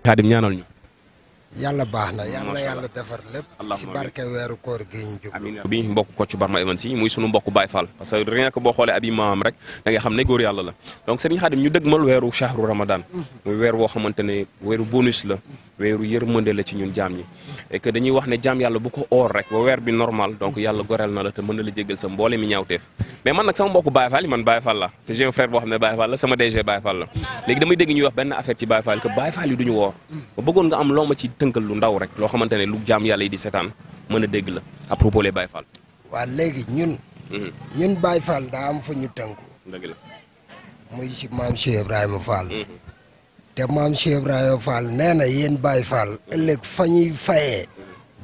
Khadim ñaanal ñu. yàlla baax na yàlla defar lépp si barke weeru koor gi ñu jub bi mbokk Kocc Barma Events yi muy sunu mbokk Baye Fall parce que rien que boo xoolee abi maam rek da nga xam ne góor yàlla la donc Serigne Khadim ñu dëgmal weeru shahru Ramadan muy weer woo xamante ne weeru bonus la weeru yërmande la ci ñun jaam ñi et que dañuy wax ne jaam yàlla bu ko oor rek ba weer bi normal donc yàlla goreel na la te mën na la jéggal sa mboole mi ñaawteef mais man nag sama mbokk Baye Fall yi man Baye Fall la te j'ai un frère boo xam ne Baye Fall la sama DG Baye Fall la léegi damay dégg ñuy wax benn affaire ci Baye Fall que Baye Fall yi duñu woor ba bëggoon nga am loo ma ci tënkal lu ndaw rek loo xamante ne lu jaam yàlla yi di seetaan mën a dégg la à propos les Baye Fall. waa léegi ñun Baye Fall daa am fu ñu tënku dëgg la muy si maam Cheikh Ibrahima Fall te maam Cheikh Ibrahima Fall nee na yéen Baye Fall ëllëg fa ñuy fayee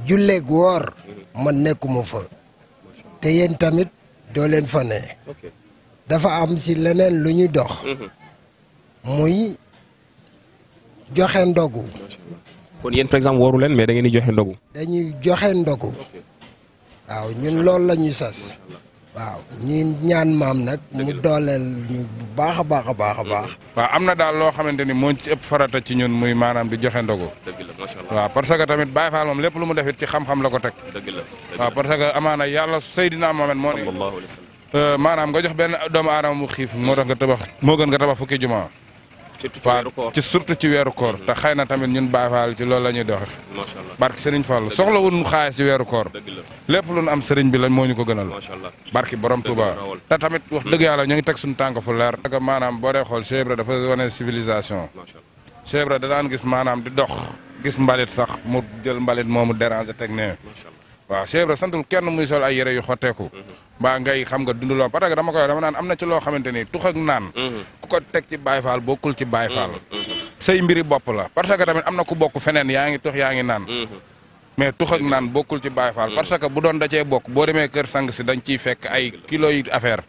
julleeg woor man nekkuma fa te yéen tamit doo leen fa ne dafa am si leneen lu ñu dox muy joxe ndogu. kon yéen par exemple wooru leen mais da ngeen di joxe ndogu. dañuy joxe ndogu waaw ñun loolu la ñu sas waaw ñu ñaan maam nag mu dooleel ñu bu baax a baax a baax a baax. waaw am na daal loo xamante ni moo ci ëpp farata ci ñun muy maanaam di joxe ndogu. dëgg la macha allah waaw parce que tamit Baye Fall moom lépp lu mu def it ci xam-xam la ko teg. dëgg la waaw parce que amaana yàlla Seydina Mohamed moo ne maanaam nga jox benn doomu aadama mu xiif moo tax nga tabax moo gën nga tabax fukki juma. surtout ci weeru koor te xëy na tamit ñun Baye Fall ci loolu la ñuy doxe macha allah barki Serigne Fall soxla wuñu xaalis ci weeru koor lépp lu ñu am Serigne bi lañ moo ñu ko gënal barki borom Touba te tamit wax dëgg yàlla ñu ngi teg suñu tànk fu leer parce que maanaam boo dee xool Cheikh Ibra dafa wane civilisation Cheikh Ibra da daan gis maanaam di dox gis mbalit sax mu jël mbalit moomu déranger teg nee waaw Cheikh Ibra santul kenn muy sol ay yére yu xotteeku mbaa ngay xam nga dunduloo parce que dama naan am na ci loo xamante ni tux ak naan ku ko teg ci Baye Fall bokkul ci Baye Fall say mbiri bopp la parce que tamit am na ku bokk feneen yaa ngi tux yaa ngi naan mais tux ak naan bokkul ci Baye Fall parce que bu doon da cee bokk boo demee kër sang si dañ ciy fekk ay kilos yi affaire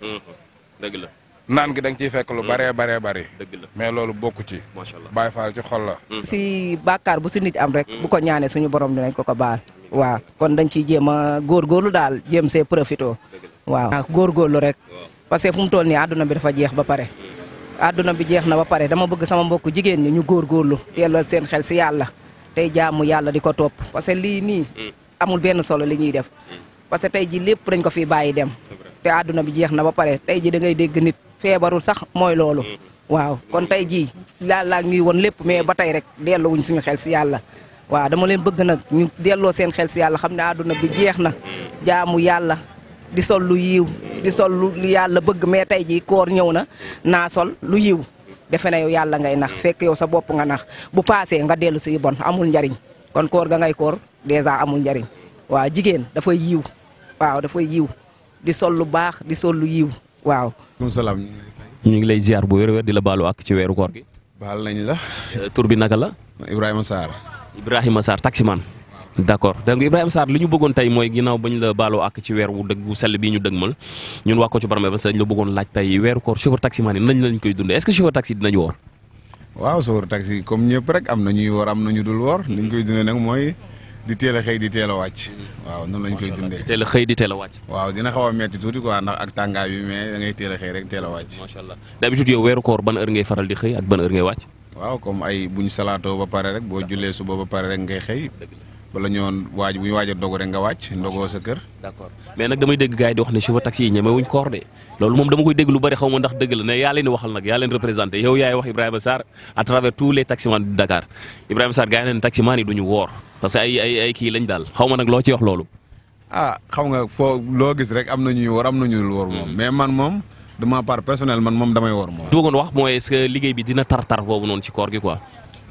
dëgg la naan gi da nga ciy fekk lu baree bari dëgg la mais loolu bokku ci macha allah Baye Fall ci xol la si bàkkaar bu si nit am rek bu ko ñaanee suñu borom dinañ ko baal waaw kon dañ ciy jéem a góorgóorlu daal jéem see profito waaw góorgóorlu rek parce que fu mu toll nii àdduna bi dafa jeex ba pare àdduna bi jeex na ba pare dama bëgg sama mbokk jigéen ñi ñu góorgóorlu delloo seen xel si yàlla tey jaamu yàlla di ko topp parce que lii nii amul benn solo li ñuy def parce que tey ji lépp dañ ko fi bàyyi dem te àdduna bi jeex na ba pare tey ji da ngay dégg nit feebarul sax mooy loolu waaw kon tey jii laa ñuy woon lépp mais ba tey rek delloo wuñ suñu xel si yàlla waaw dama leen bëgg nag ñu delloo seen xel si yàlla xam ne àdduna bi jeex na jaamu yàlla di sol lu yiw di sol lu yàlla bëgg mais tey jii koor ñëw na naa sol lu yiw defe na yow yàlla ngay nax fekk yow sa bopp nga nax bu paasee nga dellu si bon amul njariñ kon koor ga ngay koor dèjà amul njariñ waaw jigéen dafay yiw waaw dafay yiw di sol lu baax di sol lu yiw waaw. maaleykum salaam. ñu ngi lay ziar bu wér-wér di la baalu ak ci weeru koor gi. baal nañ la. tur bi naka la. Ibrahima Sarr. Ibrahima Sarr taximan. d'accord donc Ibrahima Sarr li ñu bëggoon tey mooy ginnaaw bañ la baaloo ak ci weer wu dëgg wu sell bii ñu dëgmal ñun waa Kocc Barma Events dañ la bëggoon laaj tey weeru koor chauffeur taximan yi nañ lañ koy dundee est-ce que chauffeur taxi dinañu woor. waaw chauffeur taxi comme ñëpp rek am na ñuy woor am na ñu dul woor li ñu koy dundee nag mooy di teel a xëy di teel a wàcc. waaw noonu lañ koy dundee teel a xëy di teel a wàcc. waaw dina xaw a metti tuuti quoi ndax ak tàngaay bi mais da ngay teel a xëy rek teel a wàcc. macha allah d'habitude yow weeru koor ban heure ngay faral di xëy ak ban heure ngay wàcc. waaw comme ay buñ salaatoo ba pare rek boo jullee suba ba pare rek ngay xëy wala ñoon bu ñu waaj a dogu rek nga wàcc ndogoo sa kër. d'accord mais nag damay dégg gars yi di wax ne chauffeur taxi yi ñeme wuñ koor de loolu moom dama koy dégg lu bari xaw ma ndax dëgg la ne yaa leen di waxal nag yaa leen représenté yow yaay wax Ibrahima Sarr à travers tous les taximans du Dakar Ibrahima Sarr gars yi ne taximan yi duñu woor parce que ay kii lañ daal xaw ma nag loo ci wax loolu. ah xam nga foo loo gis rek am na ñuy woor am na ñu dul woor moom mais man moom de ma part personnelle man moom damay woor moom. li bëggoon wax mooy est-ce que liggéey bi dina tar boobu noonu ci koor gi quoi.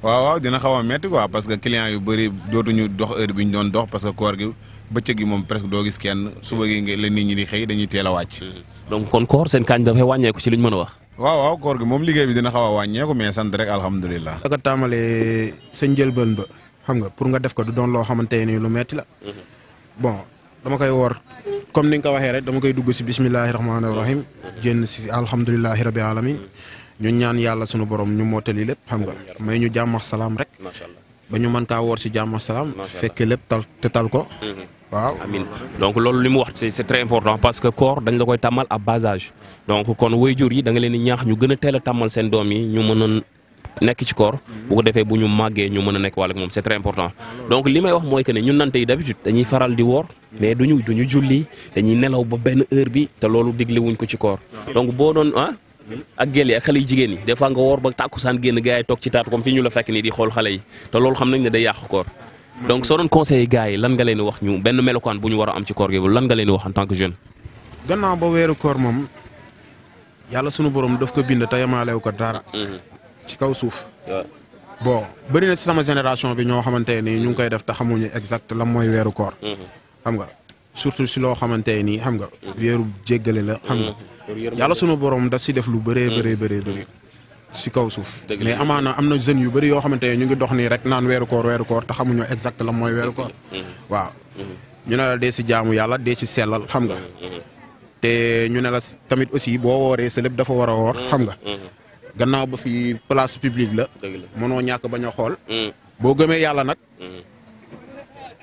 waaw dina xaw a metti quoi parce que client yu bëri dootuñu dox heure bi ñu doon dox parce que koor gi bëccëg gi moom presque doo gis kenn suba gi la nit ñi di xëy dañuy teel a wàcc. donc kon koor seen kaañ dafay wàññeeku ci li ñu mën a wax. waaw koor gi moom liggéey bi dina xaw a wàññeeku mais sant rek alhamdulilah. da nga tàmbalee sa njëlbeen ba xam nga pour nga def ko du doon loo xamante ni lu metti la bon dama koy woor comme ni nga ko waxee rek dama koy dugg si bismillahi rahmaani rahim génn si alhamdulilahi rabi alamin ñu ñaan yàlla sunu borom ñu mottali lépp xam nga may ñu jàmm ak salaam rek ba ñu mën kaa woor si jàmm ak salaam fekke lépp tal ko waaw amin donc loolu li mu wax c'est très important parce que koor dañ la koy tàmmal à bas âge donc kon waajur yi da nga leen di ñaax ñu gën a teel a tàmmal seen doom yi ñu mën a nekk ci koor bu ko defee bu ñu màggee ñu mën a nekk wàll ak moom c'est très important donc li may wax mooy que ne ñun nante yi d'habitude dañuy faral di woor mais duñu julli dañuy nelaw ba benn heure bi te loolu digle wuñ ko ci koor donc boo doon ak gel yi ak xale yu jigéen yi des fois nga woor ba tàkkusaan génn gars yi toog ci taatu comme fii ñu la fekk nii di xool xale yi te loolu xam nañ ne day yàq koor donc soo doon conseiller gars yi lan nga leen di wax ñu benn melokaan bu ñu war a am ci koor gi lan nga leen di wax en tant que jeune. gannaaw ba weeru koor moom yàlla sunu borom daf ko bind te yemaalew ko dara. ci kaw suuf. bon bëri na si sama génération bi ñoo xamante ni ñu ngi koy def te xamuñu exact lan mooy weeru koor. xam nga surtout si loo xamante ni xam nga. weeru jéggale la xam nga. yàlla sunu borom da si def lu bëree bëri. si kaw suuf mais amaana am na jeunes yu bëri yoo xamante ne ñu ngi dox nii rek naan weeru koor te xamuñu exact la mooy weeru koor waaw ñu ne la dee si jaamu yàlla dee si sellal xam nga te ñu ne la tamit aussi boo wooree sa lépp dafa war a woor xam nga gannaaw ba fi place publique la mënoo ñàkk bañ a xool boo gëmee yàlla nag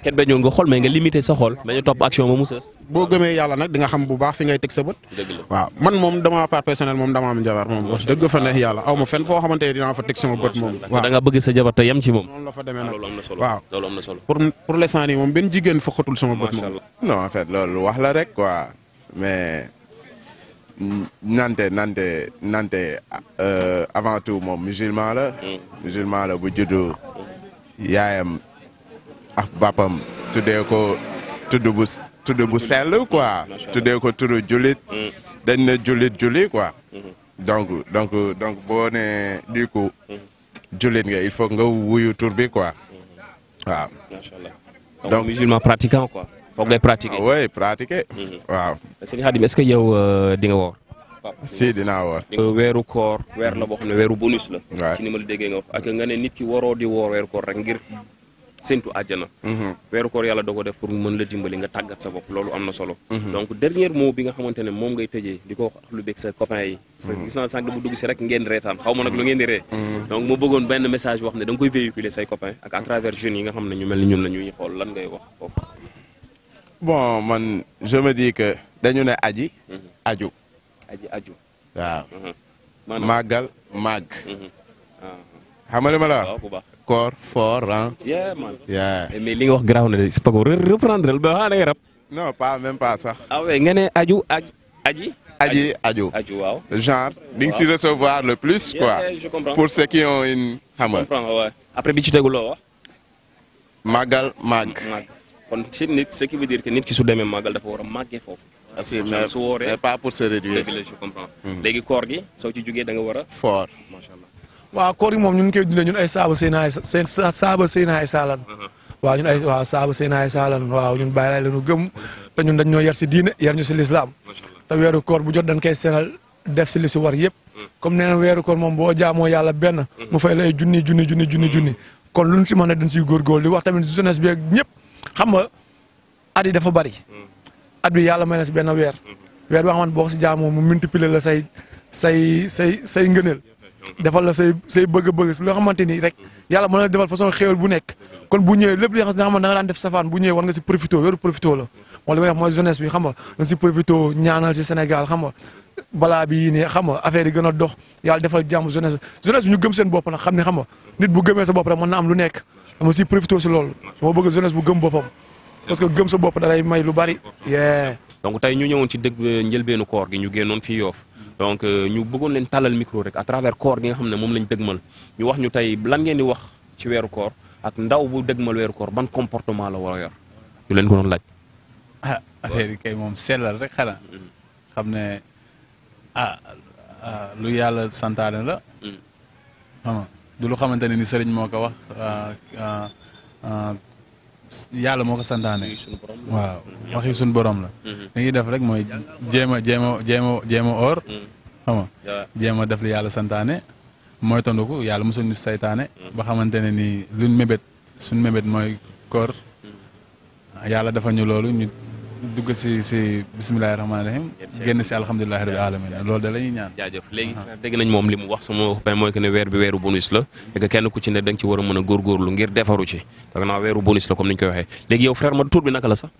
kenn bañoo nga xool mais nga limité sa xool bañ a topp action ba mu sës boo gëmee yàlla nag di nga xam bu baax fi ngay teg sa bët waaw man moom dama part personnel moom dama am jabar moom wax dëgg fa neex yàlla aw ma fenn foo xamante ne dinaa fa teg sama bët moom waaw da nga bëgg sa jabar te yem ci moom noonu la fa demee nag loolu am na solo waaw loolu am na solo pour l'instant nii moom benn jigéen fa xatul sama bët moom non en fait loolu wax la rek quoi mais nante avant tout moom musulman la bu juddu yaayam ak bàppam tuddee ko tudd bu sell quoi tuddee ko turu jullit dañ ne julli quoi donc boo ne du coup jullit nga il faut nga wuyu tur bi quoi waaw donc musulman pratiquant quoi foog ngay pratiquer oui pratiquer waaw Serigne Khadim est-ce que yow di nga woor si dinaa woor weeru koor weer la boo xam ne weeru bonus la waaw ci ni ma la déggee nga wax ak nga ne nit ki waroo di woor weeru koor rek ngir séntu àjjana weeru koor yàlla da ko def pour mën la dimbali nga tàggat sa bopp loolu am na solo donc dernier mot bi nga xamante ne moom ngay tëjee di ko wax lu beeg sa copain yi gis naa sànq bu dugg si rek ngeen reetaan xaw ma nag lu ngeen di ree donc moo bëggoon benn message boo xam ne da nga koy véhiculer say copains ak à travers jeunes yi nga xam ne ñu mel ni ñun la ñuy xool lan ngay wax foofu bon man je me dis que dañu ne aju waaw màggal màgg xam nga li ma la wax koor fort mais li nga wax garaaw na de c'est pas ko reprendre ba xanaa ngay rab non pas même pas sax nga ne aju waaw genre di nga si recevoir le plus quoi pour ceux qui ont une xam nga après bi ci tegu loo wax màggal màgg kon si nit ce qui veut dire que nit ki su demee màggal dafa war a màggee foofu su wooree mais pas pour se réduire je comprends léegi koor gi soo ci jógee da nga war a fort macha allah waaw koor gi moom ñun koy dundee ñun ay saaba Seydina Isa lan waaw ñun ay saaba Seydina Isa lan waaw ñun bàyyi laay lañu gëm te ñun dañ ñoo yar si diine yar ñu si lislaam te weeru koor bu jot dañ koy seenal def si li si war yëpp comme nee na weeru koor moom boo jaamoo yàlla benn mu fay lay junni kon luñ si mën a dañ siy góorgóorlu di wax tamit jeunesse bi ak ñëpp xam nga at yi dafa bari at bi yàlla may na si benn weer boo xamante boo ko si jaamoo mu multiplier la say ngëneel defal la say bëgg-bëgg si loo xamante ni rek yàlla mën na defal façon xéewal bu nekk kon bu ñëwee lépp li nga xam ne da nga daan def safaan bu ñëwee war nga si profité weeru profité la moom li may wax mooy jeunesse bi xam nga nga si profité ñaanal si Sénégal xam nga balaa bi yii nii xam nga affaire yi gën a dox yàlla defal jàmm jeunesse bi ñu gëm seen bopp nag xam ne xam nga nit bu gëmee sa bopp rek mën na am lu nekk dama si profité si loolu dama bëgg jeunesse bu gëm boppam parce que gëm sa bopp da lay may lu bari donc tey ñu ñëwoon ci dëgg njëlbeenu koor gi ñu génnoon fii Yoff donc ñu bëggoon leen tàllal micro rek à travers koor gi nga xam ne moom lañ dëgmal ñu wax ñu tey lan ngeen di wax ci weeru koor ak ndaw bu dëgmal weeru koor ban comportement la war a yor ñu leen ko doon laaj. affaire yi kay moom sellal rek xanaa xam ne lu yàlla santaane la. xam nga du lu xamante ne ni sëriñ moo ko wax yàlla moo ko santaane. waaw waxi suñu borom la. li ñuy def rek mooy jéem a oor. xam nga jéem a def li yàlla santaane mooy tonduku yàlla mosul ñu saytaane. ba xamante ne ni suñu mébét mooy koor yàlla dafa ñu loolu ñu dugg si bismillahi rahmaani rahim génn si alhamdulilahi rabbil alamin loolu de la ñuy ñaan. jaajëf léegi dégg nañ moom li mu wax sama wax mooy que ne weer bi weeru bonus la et que kenn ku ci ne da nga ci war a mën a góorgóorlu ngir defaru ci parce que weeru bonus la comme ni ñu koy waxee léegi yow frère ma tur bi naka la sax.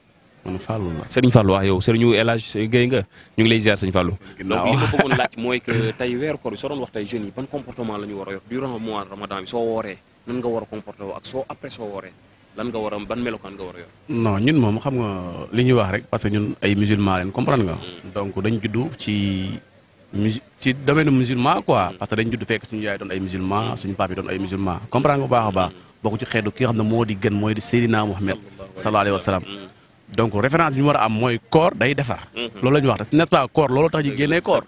man Fallou la. Serigne Fallou waaw yow Serigne El Hadj Guèye nga ñu ngi lay ziar Serigne Fallou. donc li ma bëggoon laaj mooy que tey weeru koor bi soo doon wax tey jeunes yi ban comportement la ñu war a yor durant mois ramadan bi soo wooree nan nga war a comporter ak soo après soo wooree lan nga war a ban melokaan nga war a yor. non ñun moom xam nga li ñuy wax rek parce que ñun ay musulman leen comprendre nga. donc dañ juddu ci domaine musulman quoi. parce que dañ judd fekk suñu yaay doon ay musulman suñu papa yi doon ay musulman comprendre nga bu baax a baax bokk ci xeetu ki nga xam ne moo di gën mooy di Seydina Mohamed sallallahu alayhi wa sallam. donc référence bi ñu war a am mooy koor day defar. loolu la ñu wax n'est-ce pas koor loolu tax ñu génnee koor.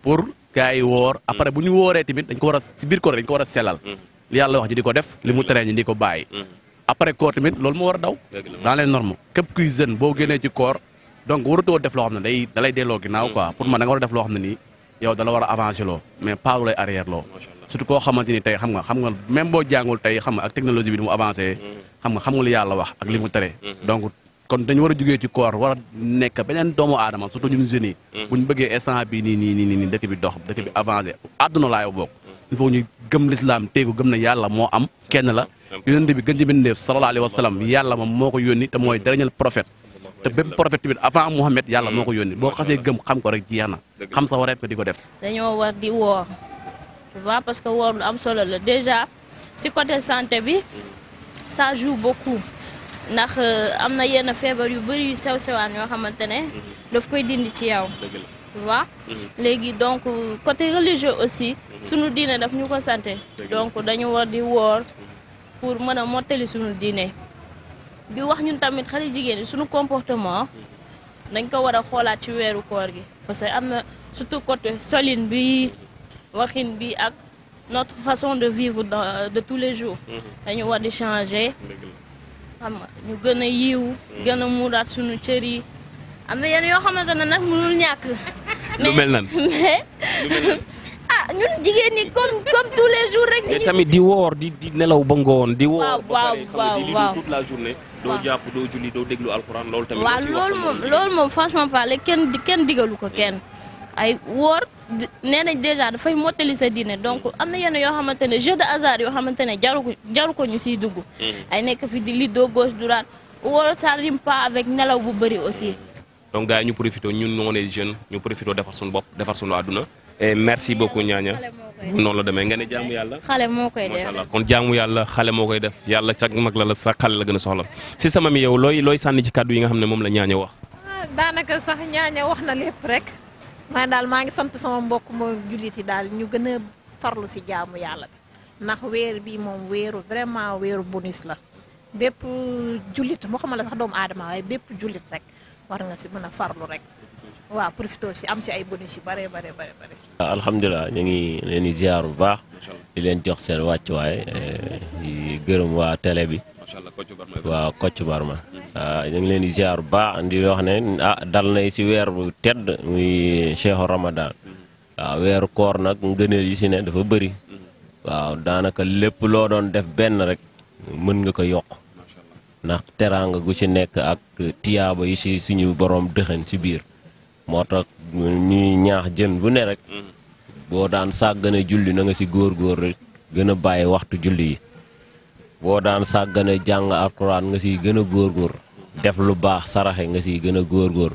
pour gars yi woor après bu ñu wooree tamit dañ ko war a si biir koor dañ ko war a sellal. li yàlla wax ñu di ko def li mu teree ñu di ko bàyyi. après koor tamit loolu moo war a daw. dans les normes képp kuy jeune boo génnee ci koor donc waratoo def loo xam ne da lay delloo ginnaaw quoi pour man da nga war a def loo xam ne nii yow da la war a avancer loo mais pas lu lay arrière loo. surtout koo xamante ni tey xam nga même boo jàngul tey xam nga ak technologie bi ni mu avancé xam nga li yàlla wax ak li mu tere donc kon dañu war a jógee ci koor war a nekk beneen doomu aadama surtout ñun jeunes yi bu ñu bëggee instant bi nii dëkk bi dox dëkk bi avancé àdduna laay bokk il faut ñu gëm l'islam teegu gëm na yàlla moo am kenn la yonent bi gën ci bindeef sallallahu alayhi wa sallam yàlla moom moo ko yónni te mooy dernier prophète te bépp prophète tamit avant Mouhamed yàlla moo ko yónni boo xasee gëm xam ko rek jeex na xam sa wareef nga di ko def dañoo war di woor tu vois parce que woor lu am solo la déjà si côté santé bi ça joue beaucoup ndax am na yenn feebar yu bëri yu sew-sewaan yoo xamante ne daf koy dindi ci yow tu vois léegi donc côté religieux aussi sunu diine daf ñu ko santé donc dañu war di woor pour mën a mottali sunu diine di wax ñun tamit xale jigéen ñi sunu comportement dañ ko war a xoolaat ci weeru koor gi parce que am na surtout côté solin bi waxin bi ak notre façon de vivre de tous les jours dañu war di changer xam nga ñu gën a yiw gën a muuraat suñu cër yi am na yenn yoo xamante ne nag mënul ñàkk. lu mel nan mais ñun jigéen ñi comme tous les jours rek. mais tamit di woor di nelaw ba ngoon. di woor ba pare waaw xam nga di toute la journée. doo jàpp doo julli doo déglu alxuraan loolu tamit. waaw loolu moom franchement parler kenn digalu ko kenn. ay woor nee nañ déjà dafay mottali sa diine donc am na yenn yoo xamante ne jeu de hasard yoo xamante ne jaru ko ñu siy dugg. ay nekk fi di li doo gauche droite woor ça rime pas avec nelaw bu bëri aussi. donc gars yi ñu profité ñun ñoo ne jeune ñu profité defar suñu bopp defar suñu àdduna. et merci beaucoup ñaaña noonu la demee nga ne jaamu yàlla. xale moo koy def macha allah kon jaamu yàlla xale moo koy def yàlla cag mag la sa xale la gën a soxla si sama mi yow looy sànni ci kàddu yi nga xam ne moom la ñaaña wax. daanaka sax ñaaña wax na lépp rek. man daal maa ngi sant sama mbokk moo jullit yi daal ñu gën a farlu si jaamu yàlla bi ndax weer bi moom vraiment weeru bonus la bépp jullit moo xam la sax doomu aadama waaye bépp jullit rek war nga si mën a farlu rek waaw profité si am si ay bonus yu bare. alhamdulilah ñu ngi leen di ziar bu baax di leen jox seen wàccuwaay di gërëm waa télé bi waaw Kocc Barma ñu ngi leen di ziar bu baax di wax ne dal nay si weer bu tedd muy cheikhu Ramadan waaw weeru koor nag ngëneel yi si ne dafa bëri waaw daanaka lépp loo doon def benn rek mën nga ko yokk ndax teraanga gu ci nekk ak tiyaaba yi si suñu borom dëxën si biir moo tax ñuy ñaax jën bu ne rek boo daan sàggane julli na nga si góor rek gën a bàyyi waxtu julli yi boo daan sàggane jàng alxuraan nga siy gën a góor def lu baax saraxe nga siy gën a góor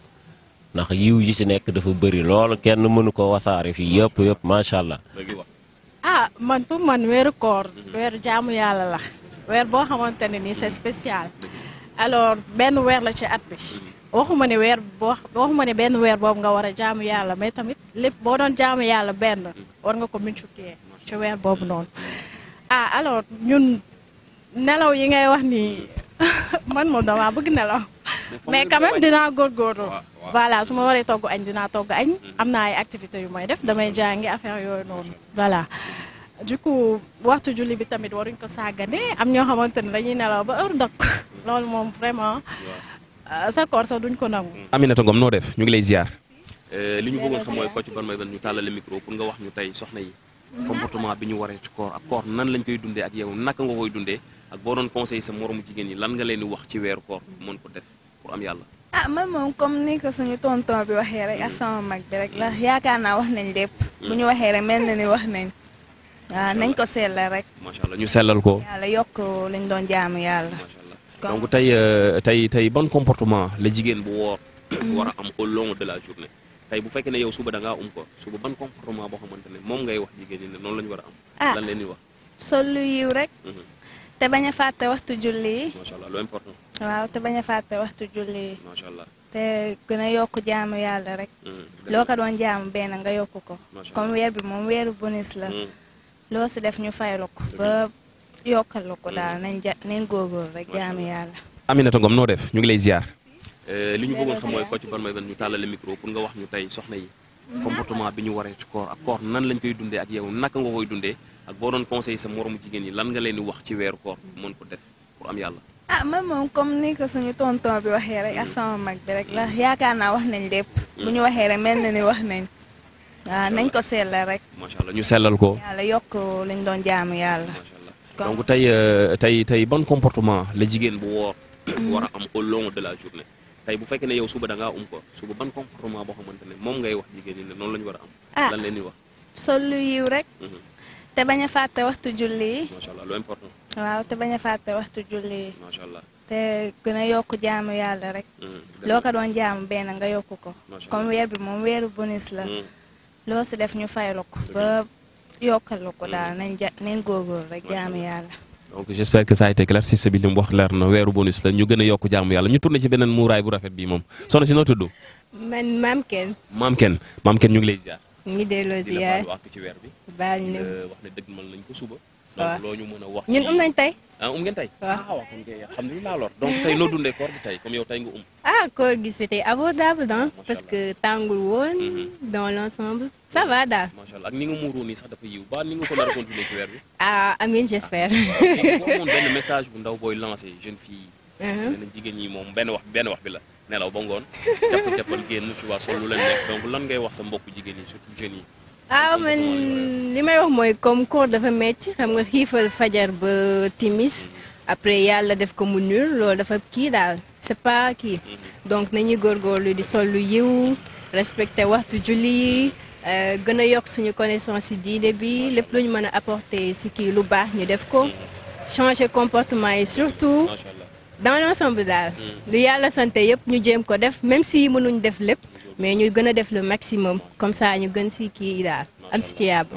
ndax yiw yi si nekk dafa bëri lool kenn mënu ko wasaare fii yëpp macha allah. man pour man weeru koor weeru jaamu yàlla la weer boo xamante ne nii c'est spécial alors benn weer la ci at bi waxuma ne benn weer boobu nga war a jaamu yàlla mais tamit lépp boo doon jaamu yàlla benn war nga ko multiplier ci weer boobu noonu alors ñun nelaw yi ngay wax nii man moom dama bëgg nelaw mais quand même dinaa góorgóorlu voilà su ma waree togg añ dinaa togg añ am na ay activités yu may def damay jàngi affaire yooyu noonu voilà du coup waxtu julli bi tamit waruñ ko sàggane am ñoo xamante ne dañuy nelaw ba heure dog loolu moom vraiment sa koor sax duñ ko nangu. Aminata Ngom noo def ñu ngi lay ziar. li ñu bëggoon xam mooy Kocc Barma ñu tàllale micro pour nga wax ñu tey soxna yi comportement bi ñu waree ci koor ak koor nan lañ koy dundee ak yow naka nga koy dundee ak boo doon conseil sa moromu jigéen ñi lan nga leen di wax ci weeru koor mën ko def pour am yàlla. ah man moom comme ni ko suñu tonton bi waxee rek ak sama mag bi rek la yaakaar naa wax nañ lépp. bu ñu waxee rek mel na ni wax nañ. waaw nañ ko sellal rek. macha allah ñu sellal ko. yàlla yokk lañ doon jaamu yàlla. donc tey ban comportement la jigéen bu woor war a am au long de la journée tey bu fekkee ne yow suba da ngaa ko suba ban comportement boo xamante ne moom ngay wax jigéen ñi ne noonu la ñu war a am. lan leen di wax. sol lu yiw rek. te bañ a fàtte waxtu julli yi. macha allah lu important. waaw te bañ a fàtte waxtu julli yi. macha allah te gën a yokk jaamu yàlla rek. loo ko doon jaamu benn nga yokk ko. comme weer bi moom weeru bonus la. loo si def ñu fayal ko ba yokkal ko daal nañ góorgóor rek jaamu yàlla. Aminata Ngom noo def ñu ngi lay ziar. li ñu bëggoon xam mooy Kocc Barma Events ñu tàllale micro pour nga wax ñu tey soxna yi comportement bi ñu waree ci koor ak koor nan lañ koy dundee ak yow naka nga koy dundee ak boo doon conseil sa moromu jigéen ñi lan nga leen di wax ci weeru koor mën ko def pour am yàlla. man moom comme ni ko suñu tonton bi waxee rek ak sama mag bi rek la yaakaar naa wax nañ lépp. bu ñu waxee rek mel na ni wax nañ. waaw nañ ko sellal rek. macha allah ñu sellal ko. yàlla yokk lañ doon jaamu yàlla. donc tey ban comportement la jigéen bu woor war a am au long de la journée tey bu fekkee ne yow suba da ngaa ko suba ban comportement boo xamante ne moom ngay wax jigéen ñi ne noonu la ñu war a am. lan leen di wax. sol lu yiw rek. te bañ a fàtte waxtu julli yi. macha allah lu important. waaw te bañ a fàtte waxtu julli yi. macha allah te gën a yokk jaamu yàlla rek. loo ko doon jaamu benn nga yokk ko. comme weer bi moom weeru bonus la. loo si def ñu fayal ko ba yokkal ko daal nañ góorgóor rek jaamu yàlla. donc j'espère que ça a été clair si sa bi li mu wax leer na weeru bonus la ñu gën a yokk jaamu yàlla ñu tourné ci beneen muuraay bu rafet bii moom soxna si noo tudd. man Maam Ken. Maam Ken ñu ngi lay ziar. ñu ngi delloo ziar di la wax ci weer bi. baal ñu wax ne dëgg man lañ ko suba. waaw donc loo ñu mën a wax. ñun nañ tey. ngeen tey. waaw kon kay alhamdulilah alors donc tey noo dundee koor gi tey comme yow tey nga koor gi c'était abordable parce que tàngul woon. dans l'ensemble ça va daal. macha allah ak ni nga muuroo nii sax dafa yiw ba ni nga ko nar a continuer ci weer bi. amiin j'espère. boo amoon benn message bu ndaw booy lancé jeune fille. parce que nee jigéen ñi moom benn wax bi la nelaw ba ngoon. cappal génn tu vois sol lu leen nekk donc lan ngay wax sa mbokku jigéen ñi surtout jeunes yi. man li may wax mooy comme koor dafa metti xam nga xiifal fajar ba timis après yàlla def ko mu nul loolu dafa kii daal c'est pas kii donc nañuy góorgóorlu di sol lu yiw respecter waxtu julli yi gën a yokk suñu connaissance ci diine bi lépp lu ñu mën a apporter ci kii lu baax ñu def ko changer comportement yi surtout dans l'ensemble daal lu yàlla sante yëpp ñu jéem ko def même si mënuñ def lépp mais ñu gën a def le maximum comme ça ñu gën ci kii daal am ci tiyaaba